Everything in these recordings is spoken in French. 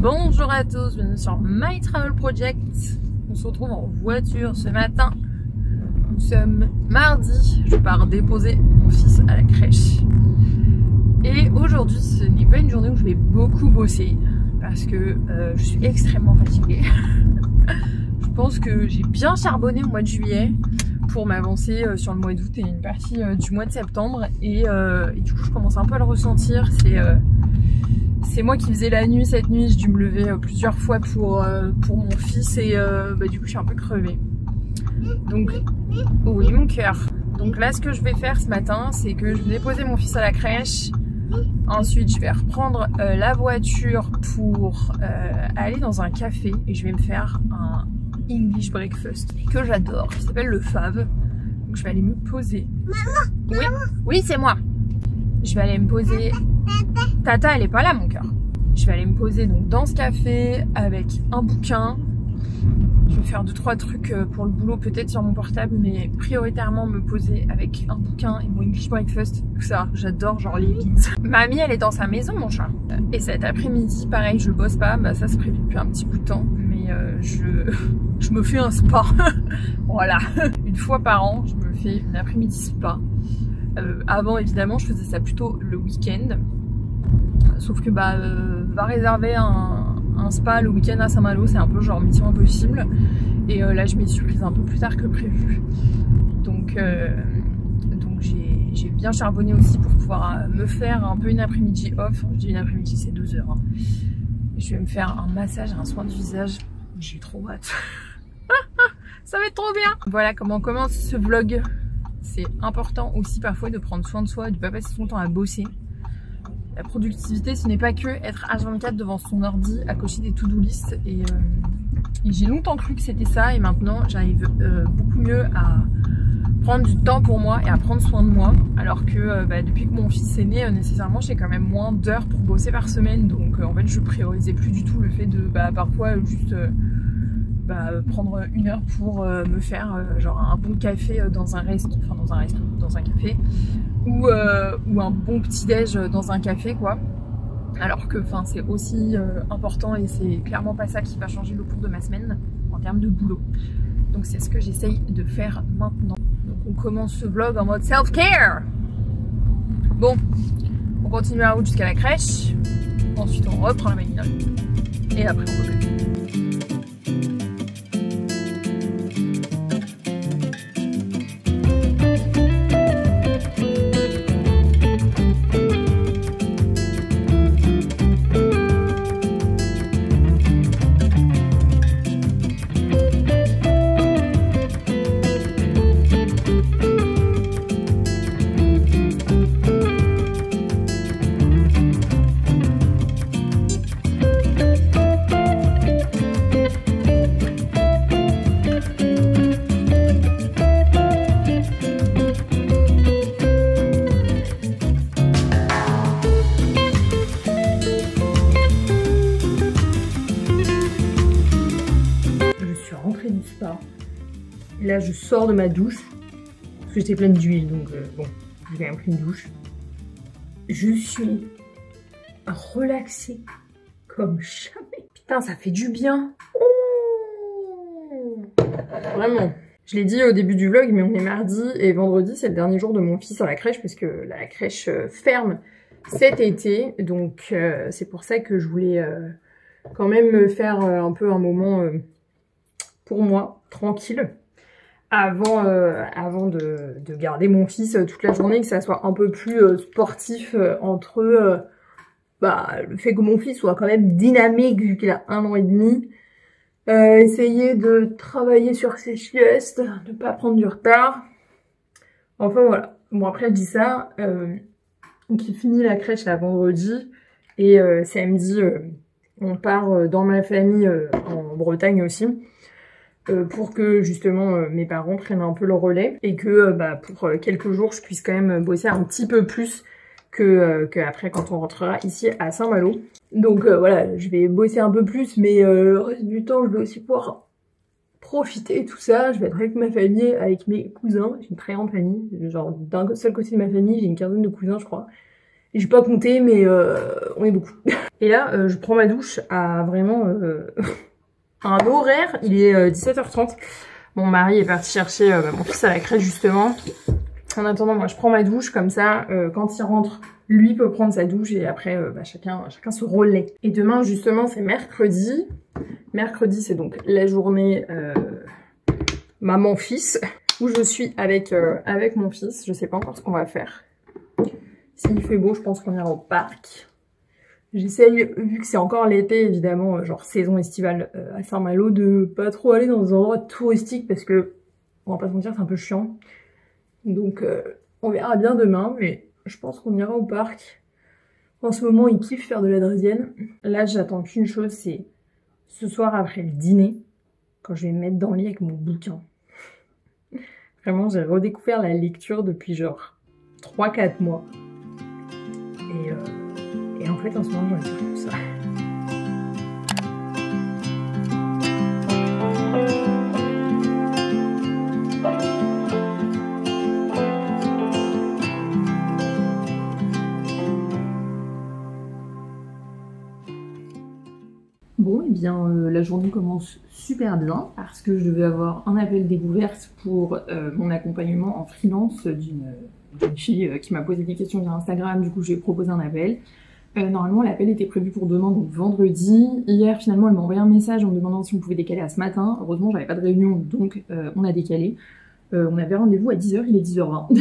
Bonjour à tous, bienvenue sur My Travel Project. On se retrouve en voiture ce matin. Nous sommes mardi, je pars déposer mon fils à la crèche. Et aujourd'hui, ce n'est pas une journée où je vais beaucoup bosser parce que je suis extrêmement fatiguée. Je pense que j'ai bien charbonné au mois de juillet pour m'avancer sur le mois d'août et une partie du mois de septembre. Et du coup, je commence un peu à le ressentir. C'est moi qui faisais la nuit cette nuit, j'ai dû me lever plusieurs fois pour mon fils et du coup je suis un peu crevée. Donc, oui mon cœur. Donc là ce que je vais faire ce matin, c'est que je vais déposer mon fils à la crèche. Ensuite je vais reprendre la voiture pour aller dans un café et je vais me faire un English breakfast que j'adore, qui s'appelle le Fave. Donc je vais aller me poser. Oui, oui c'est moi. Je vais aller me poser. Tata, elle est pas là, mon cœur. Je vais aller me poser donc dans ce café avec un bouquin. Je vais faire 2-3 trucs pour le boulot, peut-être sur mon portable, mais prioritairement me poser avec un bouquin et mon English breakfast. Tout ça, j'adore, genre les beats. Mamie, elle est dans sa maison, mon chat. Et cet après-midi, pareil, je bosse pas. Bah ça, c'est prévu depuis un petit bout de temps, mais je me fais un spa. Voilà. Une fois par an, je me fais une après-midi spa. Avant évidemment je faisais ça plutôt le week-end, sauf que va réserver un spa le week-end à Saint-Malo, c'est un peu genre mission impossible, et là je m'y suis prise un peu plus tard que prévu, donc j'ai bien charbonné aussi pour pouvoir me faire un peu une après-midi off. Je dis une après-midi, c'est 2 heures, hein. Je vais me faire un massage, un soin du visage, j'ai trop hâte. Ça va être trop bien. Voilà comment commence ce vlog. C'est important aussi parfois de prendre soin de soi, de ne pas passer son temps à bosser. La productivité, ce n'est pas que être H24 devant son ordi à cocher des to-do list. Et j'ai longtemps cru que c'était ça, et maintenant j'arrive beaucoup mieux à prendre du temps pour moi et à prendre soin de moi. Alors que depuis que mon fils est né, nécessairement j'ai quand même moins d'heures pour bosser par semaine. Donc en fait je priorisais plus du tout le fait de parfois juste prendre 1 heure pour me faire genre un bon café dans un café, ou un bon petit déj dans un café quoi, alors que c'est aussi important, et c'est clairement pas ça qui va changer le cours de ma semaine en termes de boulot. Donc c'est ce que j'essaye de faire maintenant. Donc on commence ce vlog en mode self-care. Bon, on continue la route jusqu'à la crèche, ensuite on reprend la bagnole et après on repart. Là je sors de ma douche parce que j'étais pleine d'huile, donc bon, j'ai quand même pris une douche. Je suis relaxée comme jamais. Putain, ça fait du bien. Oh, vraiment. Je l'ai dit au début du vlog, mais on est mardi et vendredi c'est le dernier jour de mon fils à la crèche parce que la crèche ferme cet été. Donc c'est pour ça que je voulais quand même me faire un peu un moment pour moi, tranquille. Avant de garder mon fils toute la journée, que ça soit un peu plus sportif entre le fait que mon fils soit quand même dynamique vu qu'il a 1 an et demi, essayer de travailler sur ses siestes, de pas prendre du retard, enfin voilà. Bon après je dis ça, donc il finit la crèche là vendredi, et samedi on part dans ma famille en Bretagne aussi, pour que justement mes parents prennent un peu le relais, et que pour quelques jours je puisse quand même bosser un petit peu plus que après quand on rentrera ici à Saint-Malo. Donc voilà, je vais bosser un peu plus, mais le reste du temps je vais aussi pouvoir profiter et tout ça. Je vais être avec ma famille, avec mes cousins. J'ai une très grande famille, genre d'un seul côté de ma famille j'ai une quinzaine de cousins je crois, J'ai pas compté, mais on est beaucoup. Et là, je prends ma douche à vraiment un horaire. Il est 17h30. Mon mari est parti chercher mon fils à la crèche justement. En attendant, moi je prends ma douche comme ça. Quand il rentre, lui peut prendre sa douche et après chacun se relaie. Et demain justement c'est mercredi. Mercredi c'est donc la journée maman-fils où je suis avec mon fils. Je sais pas encore ce qu'on va faire. S'il fait beau, je pense qu'on ira au parc. J'essaye, vu que c'est encore l'été, évidemment, genre saison estivale à Saint-Malo, de pas trop aller dans des endroits touristiques parce que, on va pas se mentir, c'est un peu chiant. Donc, on verra bien demain, mais je pense qu'on ira au parc. En ce moment, il kiffe faire de la draisienne. Là, j'attends qu'une chose, c'est ce soir après le dîner, quand je vais me mettre dans le lit avec mon bouquin. Vraiment, j'ai redécouvert la lecture depuis genre 3-4 mois. Et en fait, en ce moment, j'ai envie de faire tout ça. Bon, et bien, la journée commence super bien parce que je devais avoir un appel découverte pour mon accompagnement en freelance d'une fille qui m'a posé des questions via Instagram. Du coup, j'ai proposé un appel. Normalement, l'appel était prévu pour demain, donc vendredi. Hier, finalement, elle m'a envoyé un message en me demandant si on pouvait décaler à ce matin. Heureusement, j'avais pas de réunion, donc on a décalé. On avait rendez-vous à 10h, il est 10h20.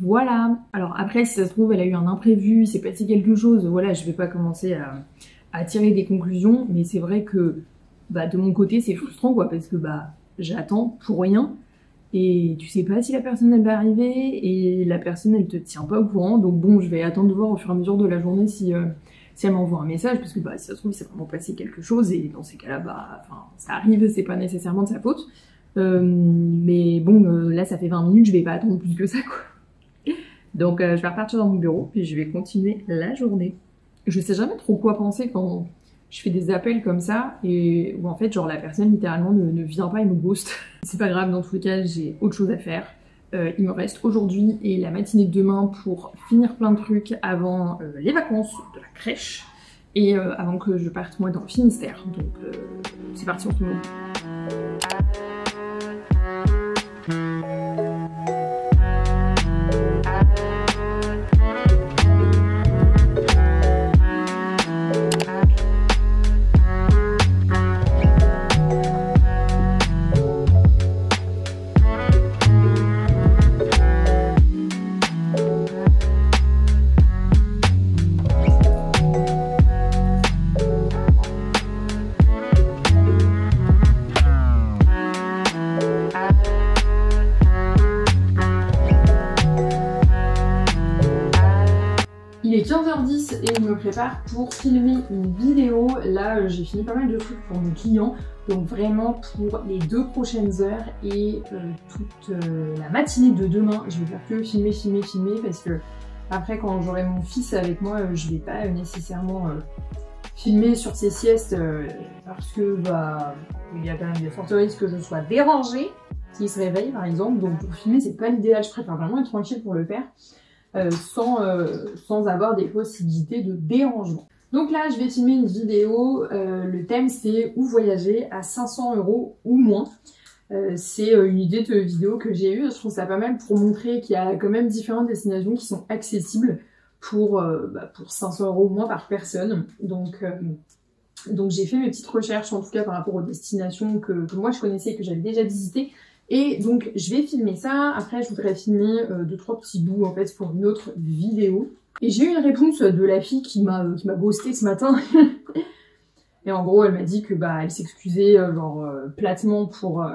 Voilà. Alors après, si ça se trouve, elle a eu un imprévu, il s'est passé quelque chose. Voilà, je vais pas commencer à tirer des conclusions, mais c'est vrai que de mon côté, c'est frustrant, quoi, parce que j'attends pour rien. Et tu sais pas si la personne elle va arriver et la personne elle te tient pas au courant, donc bon, je vais attendre de voir au fur et à mesure de la journée si elle m'envoie un message, parce que si ça se trouve il s'est vraiment passé quelque chose et dans ces cas-là ça arrive, c'est pas nécessairement de sa faute, mais bon, là ça fait 20 minutes, je vais pas attendre plus que ça, quoi. Donc je vais repartir dans mon bureau puis je vais continuer la journée. Je sais jamais trop quoi penser quand je fais des appels comme ça et où en fait genre la personne littéralement ne vient pas et me ghost. C'est pas grave, dans tous les cas j'ai autre chose à faire. Il me reste aujourd'hui et la matinée de demain pour finir plein de trucs avant les vacances de la crèche et avant que je parte moi dans le Finistère. Donc c'est parti en ce moment. Il est 15h10 et je me prépare pour filmer une vidéo. Là, j'ai fini pas mal de trucs pour mes clients. Donc vraiment pour les 2 prochaines heures et toute la matinée de demain, je vais faire que filmer parce que après quand j'aurai mon fils avec moi, je vais pas nécessairement filmer sur ses siestes parce que il y a quand même des fortes risques que je sois dérangée s'il se réveille par exemple. Donc pour filmer c'est pas l'idéal, je préfère vraiment être tranquille pour le faire. Sans avoir des possibilités de dérangement. Donc là, je vais filmer une vidéo. Le thème, c'est où voyager à 500 € ou moins. C'est une idée de vidéo que j'ai eue. Je trouve ça pas mal pour montrer qu'il y a quand même différentes destinations qui sont accessibles pour 500 € ou moins par personne. Donc j'ai fait mes petites recherches, en tout cas par rapport aux destinations que moi je connaissais et que j'avais déjà visitées. Et donc je vais filmer ça, après je voudrais filmer 2-3 petits bouts en fait pour une autre vidéo. Et j'ai eu une réponse de la fille qui m'a ghosté ce matin. Et en gros elle m'a dit que elle s'excusait platement pour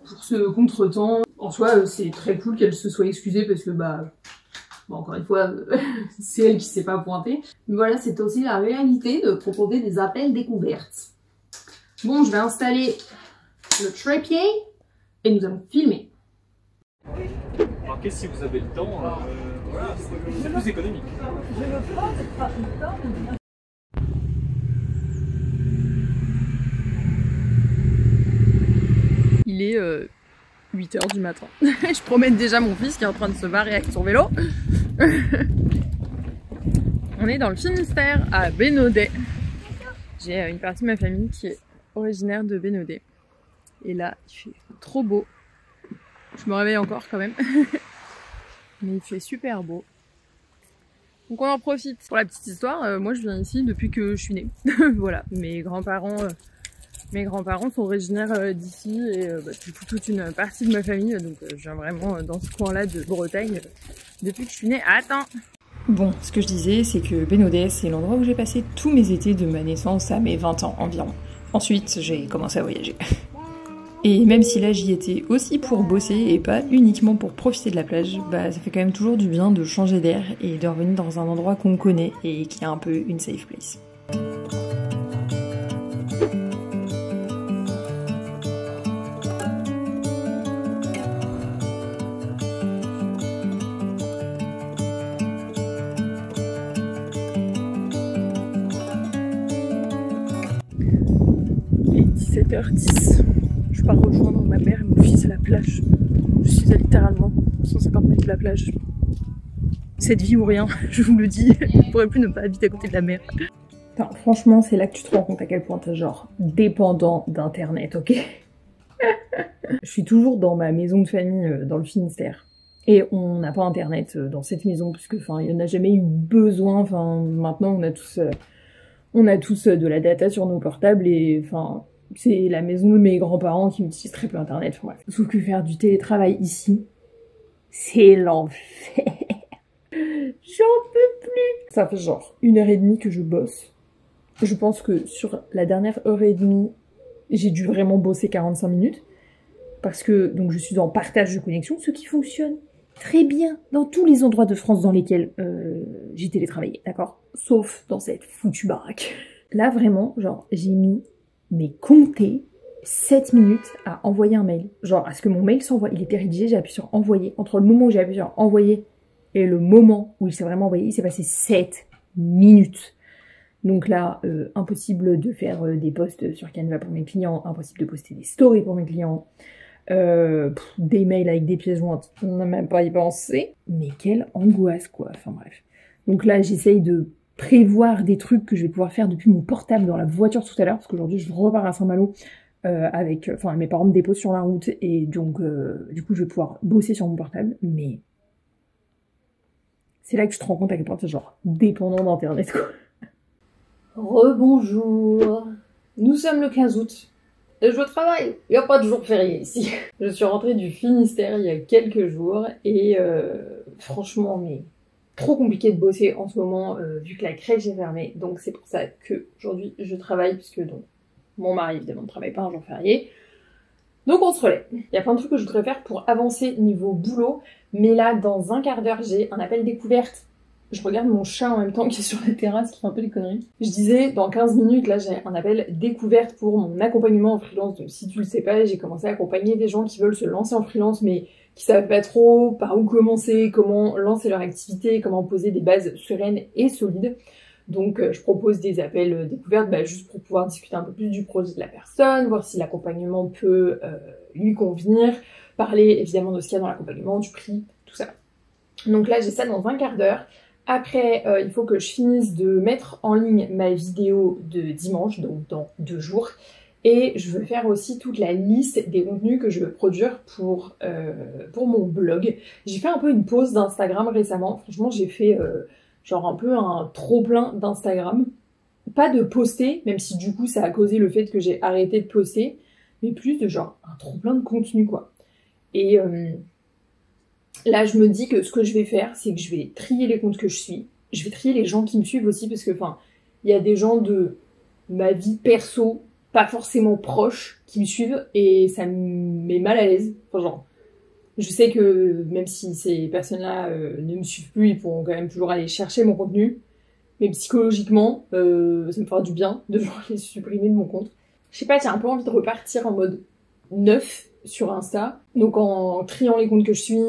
ce contretemps. En soi c'est très cool qu'elle se soit excusée parce que encore une fois c'est elle qui s'est pas pointée. Mais voilà, c'est aussi la réalité de proposer des appels découvertes. Bon, je vais installer le trépied. Et nous allons filmer. Alors qu'est-ce si vous avez le temps, voilà, c'est plus économique. Je veux pas le temps. Il est 8h du matin. Je promène déjà mon fils qui est en train de se barrer avec son vélo. On est dans le Finistère, à Bénodet. J'ai une partie de ma famille qui est originaire de Bénodet. Et là, il fait trop beau. Je me réveille encore quand même. Mais il fait super beau. Donc on en profite. Pour la petite histoire, moi je viens ici depuis que je suis née. Voilà, mes grands-parents sont originaires d'ici et du coup toute une partie de ma famille. Donc je viens vraiment dans ce coin-là de Bretagne depuis que je suis née. Attends! Bon, ce que je disais, c'est que Bénodet, c'est l'endroit où j'ai passé tous mes étés de ma naissance à mes 20 ans environ. Ensuite, j'ai commencé à voyager. Et même si là j'y étais aussi pour bosser et pas uniquement pour profiter de la plage, bah ça fait quand même toujours du bien de changer d'air et de revenir dans un endroit qu'on connaît et qui est un peu une safe place. Il est 17h10. Je pars rejoindre ma mère et mon fils à la plage. Je suis à littéralement 150 mètres de la plage. Cette vie ou rien, je vous le dis, je ne pourrais plus ne pas habiter à côté de la mer. Enfin, franchement, c'est là que tu te rends compte à quel point t'es genre dépendant d'internet, ok? Je suis toujours dans ma maison de famille dans le Finistère. Et on n'a pas internet dans cette maison, puisque enfin, il n'y en a jamais eu besoin. Enfin, maintenant, on a tous de la data sur nos portables et enfin. C'est la maison de mes grands-parents qui utilisent très peu internet. Enfin, bref. Sauf que faire du télétravail ici, c'est l'enfer. J'en peux plus. Ça fait genre 1h30 que je bosse. Je pense que sur la dernière heure et demie, j'ai dû vraiment bosser 45 minutes. Parce que donc je suis en partage de connexion, ce qui fonctionne très bien dans tous les endroits de France dans lesquels j'ai télétravaillé, d'accord? Sauf dans cette foutue baraque. Là vraiment, genre j'ai mis mais compter 7 minutes à envoyer un mail. Genre, à ce que mon mail s'envoie, il était rédigé, j'ai appuyé sur envoyer. Entre le moment où j'ai appuyé sur envoyer et le moment où il s'est vraiment envoyé, il s'est passé 7 minutes. Donc là, impossible de faire des posts sur Canva pour mes clients, impossible de poster des stories pour mes clients, des mails avec des pièces jointes, on n'a même pas y pensé. Mais quelle angoisse, quoi. Enfin bref. Donc là, j'essaye de prévoir des trucs que je vais pouvoir faire depuis mon portable dans la voiture tout à l'heure, parce qu'aujourd'hui je repars à Saint-Malo avec, enfin mes parents me déposent sur la route et donc du coup je vais pouvoir bosser sur mon portable, mais c'est là que je te rends compte à quel point t'es genre dépendant d'internet quoi. Rebonjour, nous sommes le 15 août, et je travaille, il n'y a pas de jour férié ici. Je suis rentrée du Finistère il y a quelques jours et franchement mais trop compliqué de bosser en ce moment vu que la crèche est fermée, donc c'est pour ça que aujourd'hui je travaille puisque donc mon mari évidemment ne travaille pas un jour férié, donc on se relaie. Il y a plein de trucs que je voudrais faire pour avancer niveau boulot, mais là dans un quart d'heure j'ai un appel découverte. Je regarde mon chat en même temps qui est sur la terrasse qui fait un peu des conneries. Je disais dans 15 minutes là j'ai un appel découverte pour mon accompagnement en freelance, donc si tu le sais pas j'ai commencé à accompagner des gens qui veulent se lancer en freelance mais qui savent pas trop par où commencer, comment lancer leur activité, comment poser des bases sereines et solides. Donc je propose des appels découvertes juste pour pouvoir discuter un peu plus du projet de la personne, voir si l'accompagnement peut lui convenir, parler évidemment de ce qu'il y a dans l'accompagnement, du prix, tout ça. Donc là j'ai ça dans un quart d'heure. Après il faut que je finisse de mettre en ligne ma vidéo de dimanche, donc dans 2 jours. Et je veux faire aussi toute la liste des contenus que je veux produire pour mon blog. J'ai fait un peu une pause d'Instagram récemment. Franchement, j'ai fait genre un peu un trop-plein d'Instagram. Pas de poster, même si du coup ça a causé le fait que j'ai arrêté de poster, mais plus de genre un trop-plein de contenu quoi. Et là, je me dis que ce que je vais faire, c'est que je vais trier les comptes que je suis. Je vais trier les gens qui me suivent aussi, parce que enfin, il y a des gens de ma vie perso pas forcément proches qui me suivent et ça me met mal à l'aise. Enfin, genre, je sais que même si ces personnes-là ne me suivent plus, ils pourront quand même toujours aller chercher mon contenu. Mais psychologiquement, ça me fera du bien de les supprimer de mon compte. Je sais pas, j'ai un peu envie de repartir en mode neuf sur Insta. Donc en triant les comptes que je suis,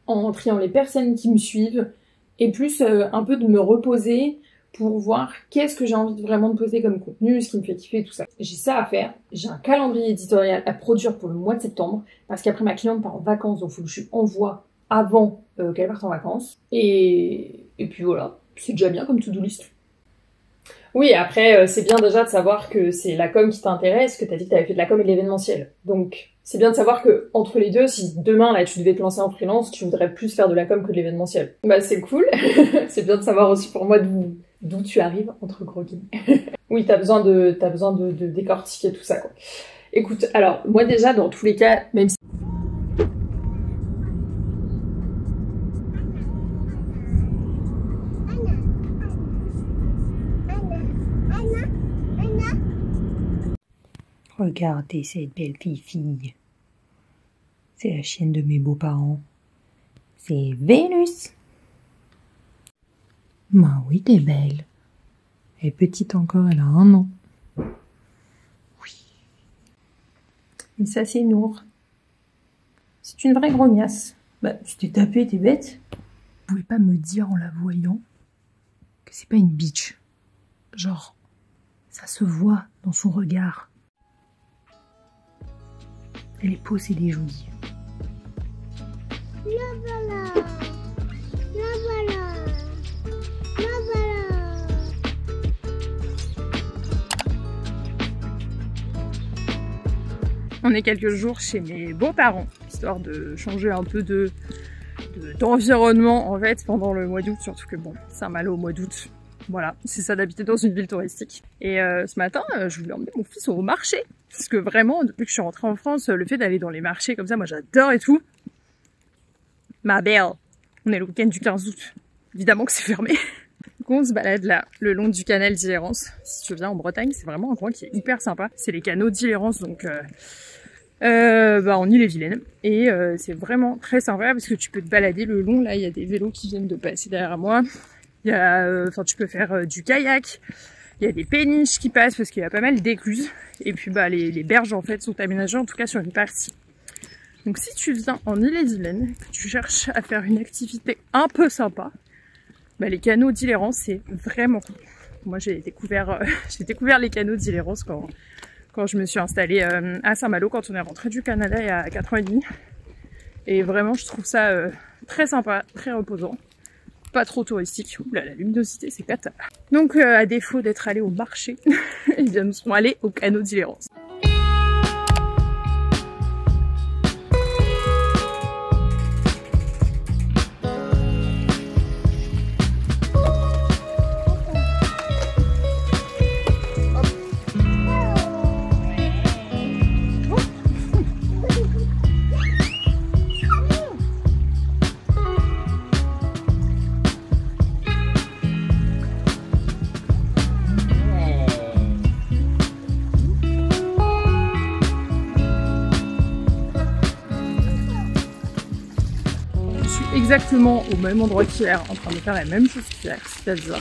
en triant les personnes qui me suivent, et plus un peu de me reposer pour voir qu'est-ce que j'ai envie vraiment de poster comme contenu, ce qui me fait kiffer, tout ça. J'ai ça à faire, j'ai un calendrier éditorial à produire pour le mois de septembre, parce qu'après ma cliente part en vacances, donc il faut que je lui envoie avant qu'elle parte en vacances. Et puis voilà, c'est déjà bien comme to-do list. Oui, après, c'est bien déjà de savoir que c'est la com qui t'intéresse, que t'as dit que t'avais fait de la com et de l'événementiel. Donc, c'est bien de savoir que entre les deux, si demain, là, tu devais te lancer en freelance, tu voudrais plus faire de la com que de l'événementiel. Bah, c'est cool. C'est bien de savoir aussi pour moi d'où tu arrives, entre gros guillemets. Oui, t'as besoin de décortiquer tout ça, quoi. Écoute, alors, moi déjà, dans tous les cas, même si... Regardez cette belle fille. C'est la chienne de mes beaux-parents. C'est Vénus. Bah oui, t'es belle. Elle est petite encore, elle a 1 an. Oui. Et ça, c'est Nour. C'est une vraie grognasse. Bah, tu t'es tapé, t'es bête. Vous pouvez pas me dire en la voyant que c'est pas une bitch. Genre, ça se voit dans son regard. Elle est possédée, je vous dis. La voilà. La voilà. La voilà. On est quelques jours chez mes beaux-parents, histoire de changer un peu d'environnement en fait pendant le mois d'août, surtout que bon, Saint-Malo au mois d'août. Voilà, c'est ça d'habiter dans une ville touristique. Et ce matin, je voulais emmener mon fils au marché. Parce que vraiment, depuis que je suis rentrée en France, le fait d'aller dans les marchés comme ça, moi j'adore et tout. Ma belle, on est le week-end du 15 août. Évidemment que c'est fermé. Donc on se balade là, le long du canal d'Illérance. Si tu viens en Bretagne, c'est vraiment un coin qui est hyper sympa. C'est les canaux d'Illérance, donc en Ille-et-Vilaine. Et c'est vraiment très sympa parce que tu peux te balader le long. Là, il y a des vélos qui viennent de passer derrière moi. Il y a, tu peux faire du kayak. Il y a des péniches qui passent parce qu'il y a pas mal d'écluses. Et puis les berges en fait sont aménagées en tout cas sur une partie. Donc si tu viens en Ille-et-Vilaine, que tu cherches à faire une activité un peu sympa, les canaux d'Illérance c'est vraiment cool. Moi j'ai découvert les canaux d'Illérance quand je me suis installée à Saint-Malo, quand on est rentré du Canada il y a 4 ans et demi. Et vraiment je trouve ça très sympa, très reposant. Pas trop touristique. Oula, la luminosité, c'est cata. Donc, à défaut d'être allé au marché, eh bien, nous sommes allés au canaux d'Illérance. Exactement au même endroit qu'hier, en train de faire la même chose qu'hier, c'est-à-dire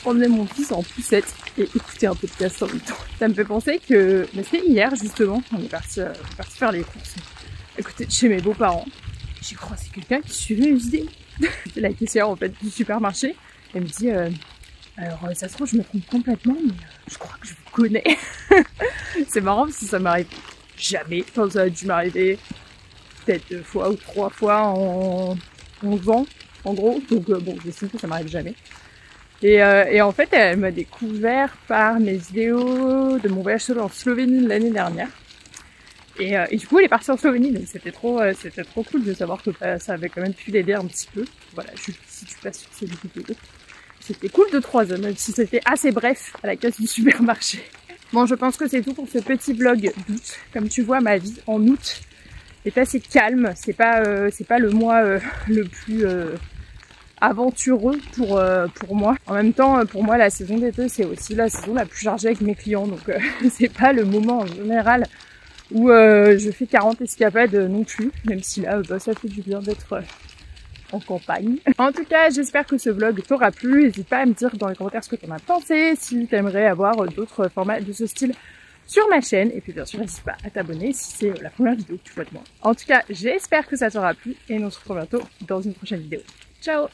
emmener mon fils en poussette et écouter un podcast en même temps. Ça me fait penser que c'était hier justement, on est parti faire les courses. Écoutez, chez mes beaux-parents, j'ai croisé quelqu'un qui suivait mes vidéos. C'est la caissière en fait du supermarché. Elle me dit alors ça se trouve je me trompe complètement, mais je crois que je vous connais. C'est marrant parce que ça m'arrive jamais. Enfin, ça a dû m'arriver peut-être 2 fois ou 3 fois en 11 ans, en gros. Donc bon, j'estime que ça m'arrive jamais. Et en fait, elle m'a découvert par mes vidéos de mon voyage solo en Slovénie l'année dernière. Et du coup, elle est partie en Slovénie, donc c'était trop cool de savoir que ça avait quand même pu l'aider un petit peu. Voilà, si tu passes sur ces vidéos. C'était cool de 3 heures, même si c'était assez bref à la caisse du supermarché. Bon, je pense que c'est tout pour ce petit vlog d'août. Comme tu vois, ma vie en août est assez calme. C'est pas le mois le plus aventureux pour moi. En même temps, pour moi, la saison d'été, c'est aussi la saison la plus chargée avec mes clients. Donc, c'est pas le moment en général où je fais 40 escapades non plus. Même si là, ça fait du bien d'être en campagne. En tout cas, j'espère que ce vlog t'aura plu. N'hésite pas à me dire dans les commentaires ce que t'en as pensé, si t'aimerais avoir d'autres formats de ce style sur ma chaîne. Et puis bien sûr, n'hésite pas à t'abonner si c'est la première vidéo que tu vois de moi. En tout cas, j'espère que ça t'aura plu et on se retrouve bientôt dans une prochaine vidéo. Ciao!